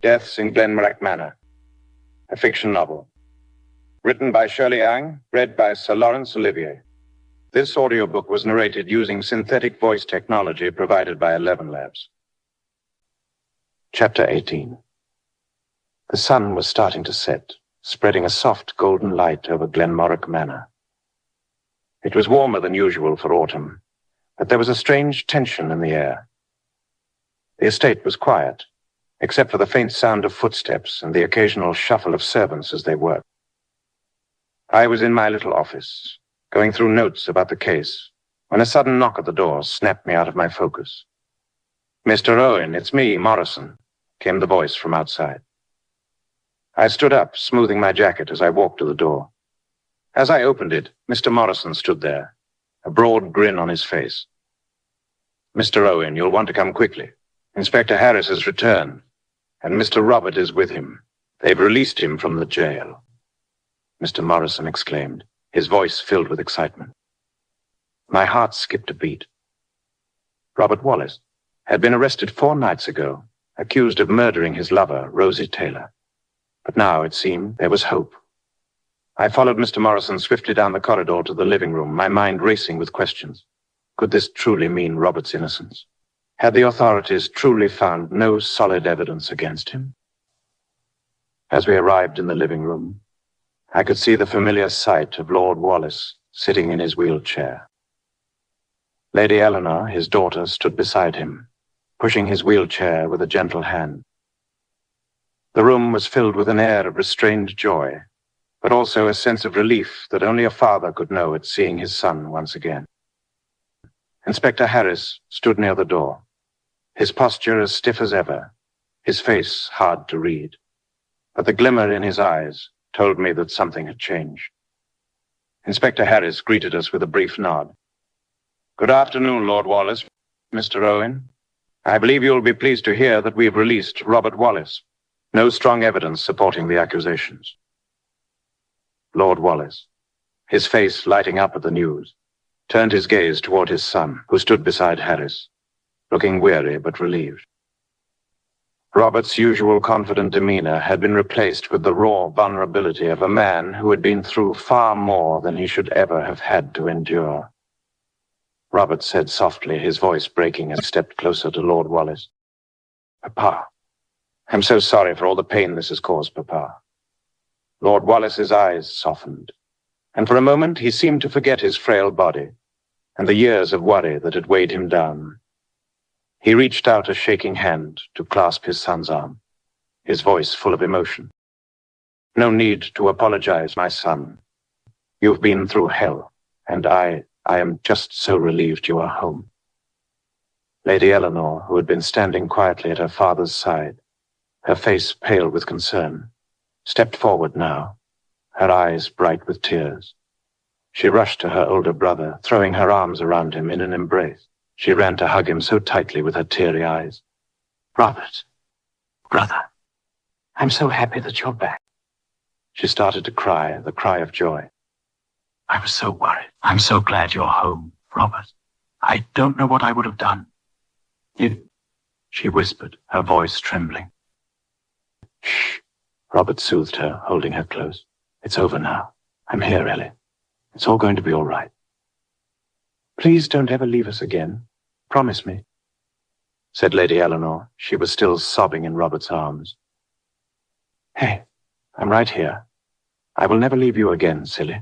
Deaths in Glenmorach Manor, a fiction novel. Written by Shirley, read by Sir Lawrence Olivier. This audiobook was narrated using synthetic voice technology provided by 11 Labs. Chapter 18. The sun was starting to set, spreading a soft golden light over Glenmorach Manor. It was warmer than usual for autumn, but there was a strange tension in the air. The estate was quiet, except for the faint sound of footsteps and the occasional shuffle of servants as they worked. I was in my little office, going through notes about the case, when a sudden knock at the door snapped me out of my focus. "Mr. Owen, it's me, Morrison," came the voice from outside. I stood up, smoothing my jacket as I walked to the door. As I opened it, Mr. Morrison stood there, a broad grin on his face. "Mr. Owen, you'll want to come quickly. Inspector Harris has returned, and Mr. Robert is with him. They've released him from the jail," Mr. Morrison exclaimed, his voice filled with excitement. My heart skipped a beat. Robert Wallace had been arrested 4 nights ago, accused of murdering his lover, Rosy Taylor. But now, it seemed, there was hope. I followed Mr. Morrison swiftly down the corridor to the living room, my mind racing with questions. Could this truly mean Robert's innocence? Had the authorities truly found no solid evidence against him? As we arrived in the living room, I could see the familiar sight of Lord Wallace sitting in his wheelchair. Lady Eleanor, his daughter, stood beside him, pushing his wheelchair with a gentle hand. The room was filled with an air of restrained joy, but also a sense of relief that only a father could know at seeing his son once again. Inspector Harris stood near the door, his posture as stiff as ever, his face hard to read. But the glimmer in his eyes told me that something had changed. Inspector Harris greeted us with a brief nod. "Good afternoon, Lord Wallace. Mr. Owen, I believe you'll be pleased to hear that we've released Robert Wallace. No strong evidence supporting the accusations." Lord Wallace, his face lighting up at the news, turned his gaze toward his son, who stood beside Harris, looking weary but relieved. Robert's usual confident demeanor had been replaced with the raw vulnerability of a man who had been through far more than he should ever have had to endure. Robert said softly, his voice breaking as he stepped closer to Lord Wallace. "Papa, I'm so sorry for all the pain this has caused, Papa." Lord Wallace's eyes softened, and for a moment he seemed to forget his frail body and the years of worry that had weighed him down. He reached out a shaking hand to clasp his son's arm, his voice full of emotion. "No need to apologize, my son. You've been through hell, and I am just so relieved you are home." Lady Eleanor, who had been standing quietly at her father's side, her face pale with concern, stepped forward now, her eyes bright with tears. She rushed to her older brother, throwing her arms around him in an embrace. She ran to hug him so tightly with her teary eyes. "Robert, brother, I'm so happy that you're back." She started to cry, the cry of joy. "I was so worried. I'm so glad you're home, Robert. I don't know what I would have done. She whispered, her voice trembling. "Shh," Robert soothed her, holding her close. "It's over now. I'm here, Ellie. It's all going to be all right. Please don't ever leave us again. Promise me," said Lady Eleanor. She was still sobbing in Robert's arms. "Hey, I'm right here. I will never leave you again, silly."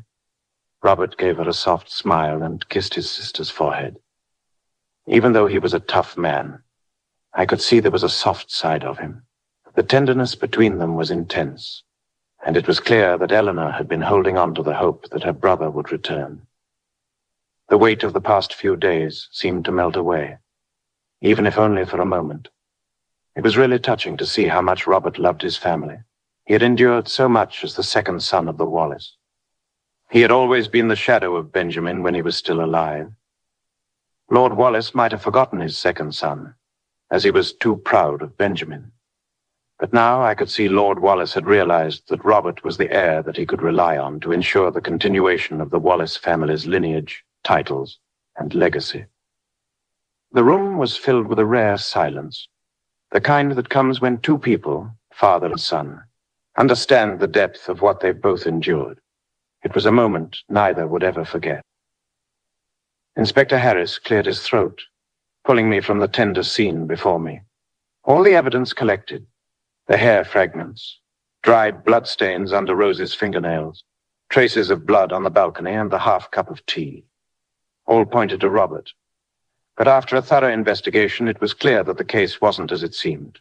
Robert gave her a soft smile and kissed his sister's forehead. Even though he was a tough man, I could see there was a soft side of him. The tenderness between them was intense, and it was clear that Eleanor had been holding on to the hope that her brother would return. The weight of the past few days seemed to melt away, even if only for a moment. It was really touching to see how much Robert loved his family. He had endured so much as the second son of the Wallace. He had always been the shadow of Benjamin when he was still alive. Lord Wallace might have forgotten his second son, as he was too proud of Benjamin. But now I could see Lord Wallace had realized that Robert was the heir that he could rely on to ensure the continuation of the Wallace family's lineage, titles, and legacy. The room was filled with a rare silence, the kind that comes when two people, father and son, understand the depth of what they've both endured. It was a moment neither would ever forget. Inspector Harris cleared his throat, pulling me from the tender scene before me. All the evidence collected, the hair fragments, dried bloodstains under Rosy's fingernails, traces of blood on the balcony, and the half cup of tea, all pointed to Robert. But after a thorough investigation, it was clear that the case wasn't as it seemed.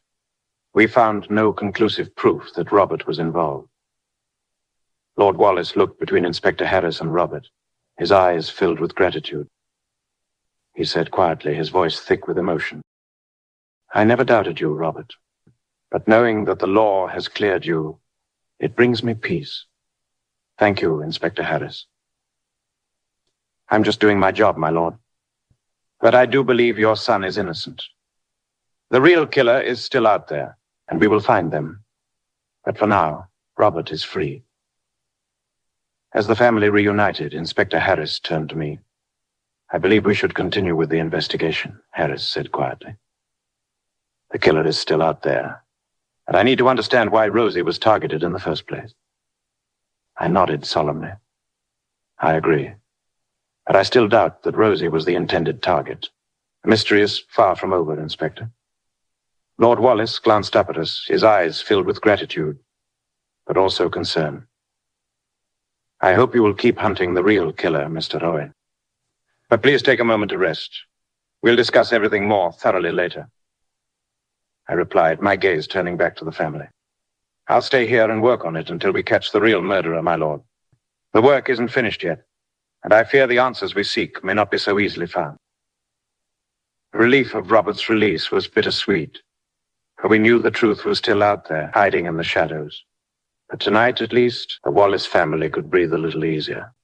We found no conclusive proof that Robert was involved. Lord Wallace looked between Inspector Harris and Robert, his eyes filled with gratitude. He said quietly, his voice thick with emotion, "I never doubted you, Robert, but knowing that the law has cleared you, it brings me peace. Thank you, Inspector Harris." "I'm just doing my job, my lord. But I do believe your son is innocent. The real killer is still out there, and we will find them. But for now, Robert is free." As the family reunited, Inspector Harris turned to me. "I believe we should continue with the investigation," Harris said quietly. "The killer is still out there, and I need to understand why Rosy was targeted in the first place." I nodded solemnly. "I agree. But I still doubt that Rosy was the intended target. The mystery is far from over, Inspector." Lord Wallace glanced up at us, his eyes filled with gratitude, but also concern. "I hope you will keep hunting the real killer, Mr. Owen. But please take a moment to rest. We'll discuss everything more thoroughly later." I replied, my gaze turning back to the family. "I'll stay here and work on it until we catch the real murderer, my lord. The work isn't finished yet, and I fear the answers we seek may not be so easily found." The relief of Robert's release was bittersweet, for we knew the truth was still out there, hiding in the shadows. But tonight, at least, the Wallace family could breathe a little easier.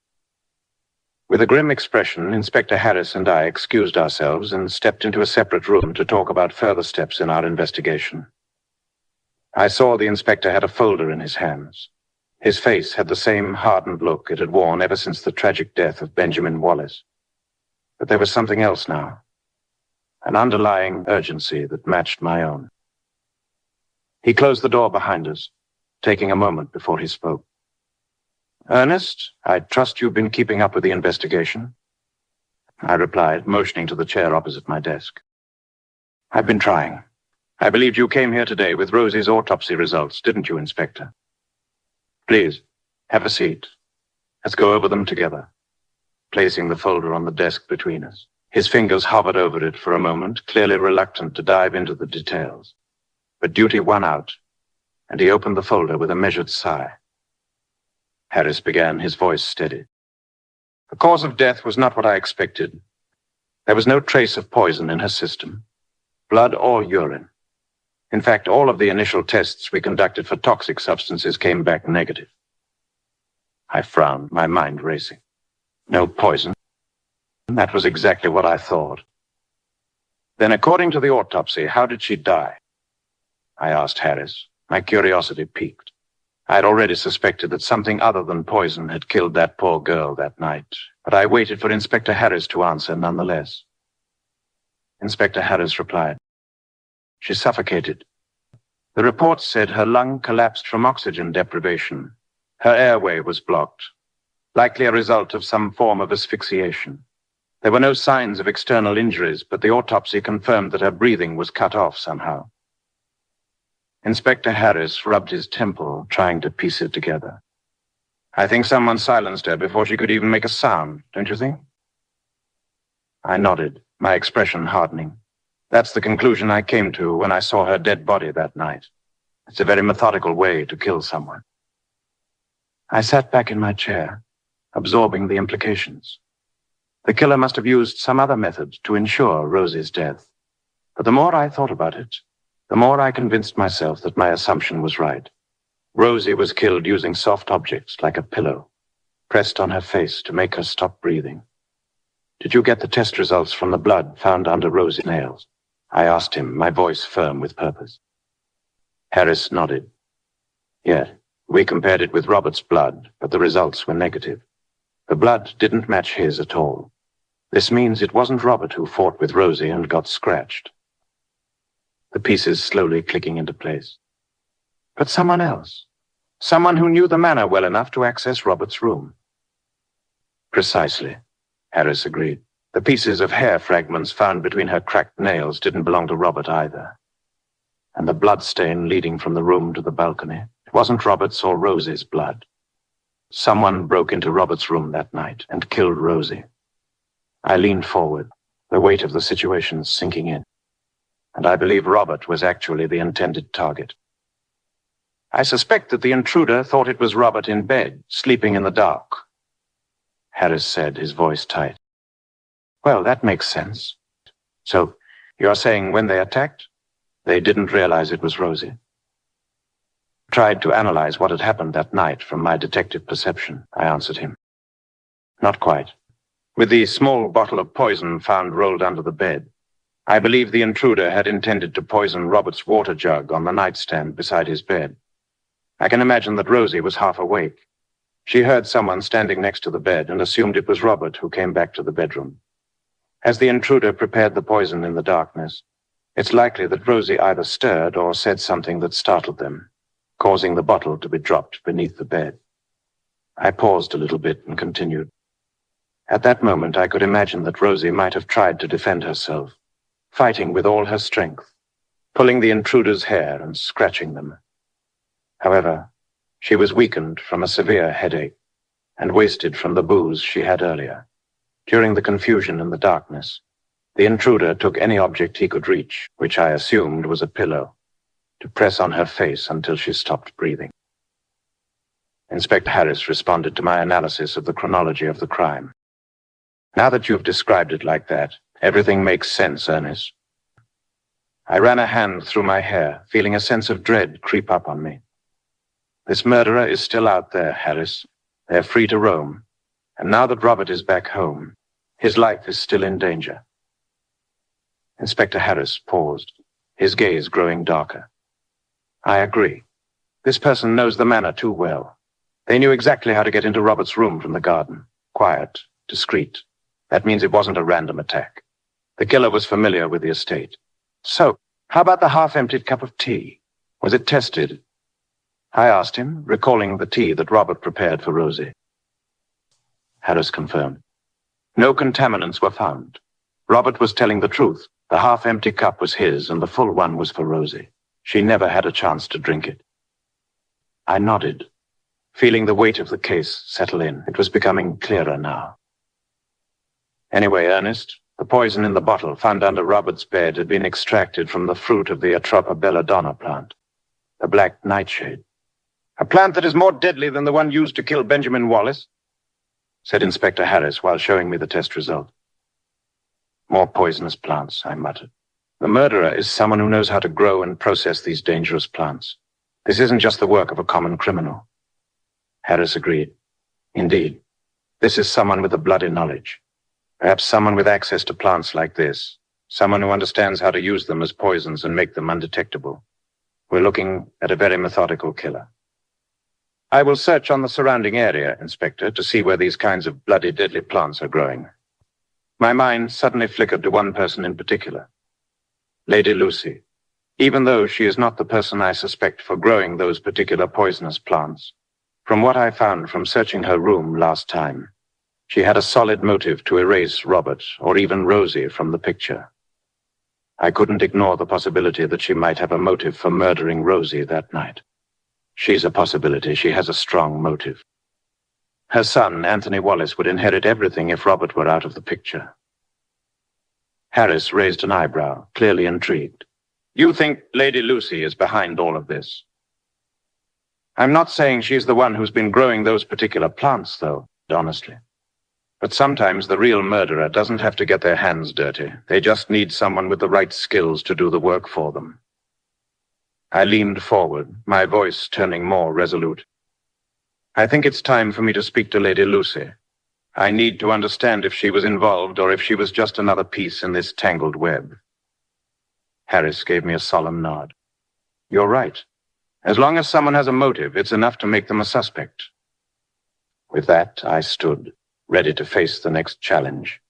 With a grim expression, Inspector Harris and I excused ourselves and stepped into a separate room to talk about further steps in our investigation. I saw the inspector had a folder in his hands. His face had the same hardened look it had worn ever since the tragic death of Benjamin Wallace. But there was something else now, an underlying urgency that matched my own. He closed the door behind us, taking a moment before he spoke. "Ernest, I trust you've been keeping up with the investigation?" I replied, motioning to the chair opposite my desk. "I've been trying. I believed you came here today with Rosy's autopsy results, didn't you, Inspector? Please, have a seat. Let's go over them together." Placing the folder on the desk between us, his fingers hovered over it for a moment, clearly reluctant to dive into the details. But duty won out, and he opened the folder with a measured sigh. Harris began, his voice steady. "The cause of death was not what I expected. There was no trace of poison in her system, blood or urine. In fact, all of the initial tests we conducted for toxic substances came back negative." I frowned, my mind racing. No poison? That was exactly what I thought. "Then, according to the autopsy, how did she die?" I asked Harris, my curiosity piqued. I had already suspected that something other than poison had killed that poor girl that night, but I waited for Inspector Harris to answer nonetheless. Inspector Harris replied, "She suffocated. The report said her lung collapsed from oxygen deprivation. Her airway was blocked, likely a result of some form of asphyxiation. There were no signs of external injuries, but the autopsy confirmed that her breathing was cut off somehow." Inspector Harris rubbed his temple, trying to piece it together. "I think someone silenced her before she could even make a sound, don't you think?" I nodded, my expression hardening. That's the conclusion I came to when I saw her dead body that night. It's a very methodical way to kill someone. I sat back in my chair, absorbing the implications. The killer must have used some other method to ensure Rosy's death. But the more I thought about it, the more I convinced myself that my assumption was right. Rosy was killed using soft objects like a pillow, pressed on her face to make her stop breathing. "Did you get the test results from the blood found under Rosy's nails?" I asked him, my voice firm with purpose. Harris nodded. "Yeah, we compared it with Robert's blood, but the results were negative. The blood didn't match his at all. This means it wasn't Robert who fought with Rosy and got scratched." The pieces slowly clicking into place. But someone else. Someone who knew the manor well enough to access Robert's room. Precisely, Harris agreed. The pieces of hair fragments found between her cracked nails didn't belong to Robert either. And the blood stain leading from the room to the balcony, it wasn't Robert's or Rosy's blood. Someone broke into Robert's room that night and killed Rosy. I leaned forward, the weight of the situation sinking in. And I believe Robert was actually the intended target. I suspect that the intruder thought it was Robert in bed, sleeping in the dark. Harris said, his voice tight. Well, that makes sense. So, you're saying when they attacked, they didn't realize it was Rosy? Tried to analyze what had happened that night from my detective perception, I answered him. Not quite. With the small bottle of poison found rolled under the bed, I believe the intruder had intended to poison Robert's water jug on the nightstand beside his bed. I can imagine that Rosy was half awake. She heard someone standing next to the bed and assumed it was Robert who came back to the bedroom. As the intruder prepared the poison in the darkness, it's likely that Rosy either stirred or said something that startled them, causing the bottle to be dropped beneath the bed. I paused a little bit and continued. At that moment, I could imagine that Rosy might have tried to defend herself, fighting with all her strength, pulling the intruder's hair and scratching them. However, she was weakened from a severe headache and wasted from the booze she had earlier. During the confusion and the darkness, the intruder took any object he could reach, which I assumed was a pillow, to press on her face until she stopped breathing. Inspector Harris responded to my analysis of the chronology of the crime. Now that you've described it like that, everything makes sense, Ernest. I ran a hand through my hair, feeling a sense of dread creep up on me. This murderer is still out there, Harris. They're free to roam. And now that Robert is back home, his life is still in danger. Inspector Harris paused, his gaze growing darker. I agree. This person knows the manor too well. They knew exactly how to get into Robert's room from the garden. Quiet, discreet. That means it wasn't a random attack. The killer was familiar with the estate. So, how about the half-emptied cup of tea? Was it tested? I asked him, recalling the tea that Robert prepared for Rosy. Harris confirmed. No contaminants were found. Robert was telling the truth. The half-empty cup was his, and the full one was for Rosy. She never had a chance to drink it. I nodded, feeling the weight of the case settle in. It was becoming clearer now. Anyway, Ernest, the poison in the bottle found under Robert's bed had been extracted from the fruit of the Atropa belladonna plant, the black nightshade. A plant that is more deadly than the one used to kill Benjamin Wallace, said Inspector Harris while showing me the test result. More poisonous plants, I muttered. The murderer is someone who knows how to grow and process these dangerous plants. This isn't just the work of a common criminal. Harris agreed. Indeed, this is someone with the bloody knowledge. Perhaps someone with access to plants like this. Someone who understands how to use them as poisons and make them undetectable. We're looking at a very methodical killer. I will search on the surrounding area, Inspector, to see where these kinds of bloody deadly plants are growing. My mind suddenly flickered to one person in particular. Lady Lucy. Even though she is not the person I suspect for growing those particular poisonous plants, from what I found from searching her room last time, she had a solid motive to erase Robert or even Rosy from the picture. I couldn't ignore the possibility that she might have a motive for murdering Rosy that night. She's a possibility. She has a strong motive. Her son, Anthony Wallace, would inherit everything if Robert were out of the picture. Harris raised an eyebrow, clearly intrigued. You think Lady Lucy is behind all of this? I'm not saying she's the one who's been growing those particular plants, though, honestly. But sometimes the real murderer doesn't have to get their hands dirty. They just need someone with the right skills to do the work for them. I leaned forward, my voice turning more resolute. I think it's time for me to speak to Lady Lucy. I need to understand if she was involved or if she was just another piece in this tangled web. Harris gave me a solemn nod. You're right. As long as someone has a motive, it's enough to make them a suspect. With that, I stood, ready to face the next challenge.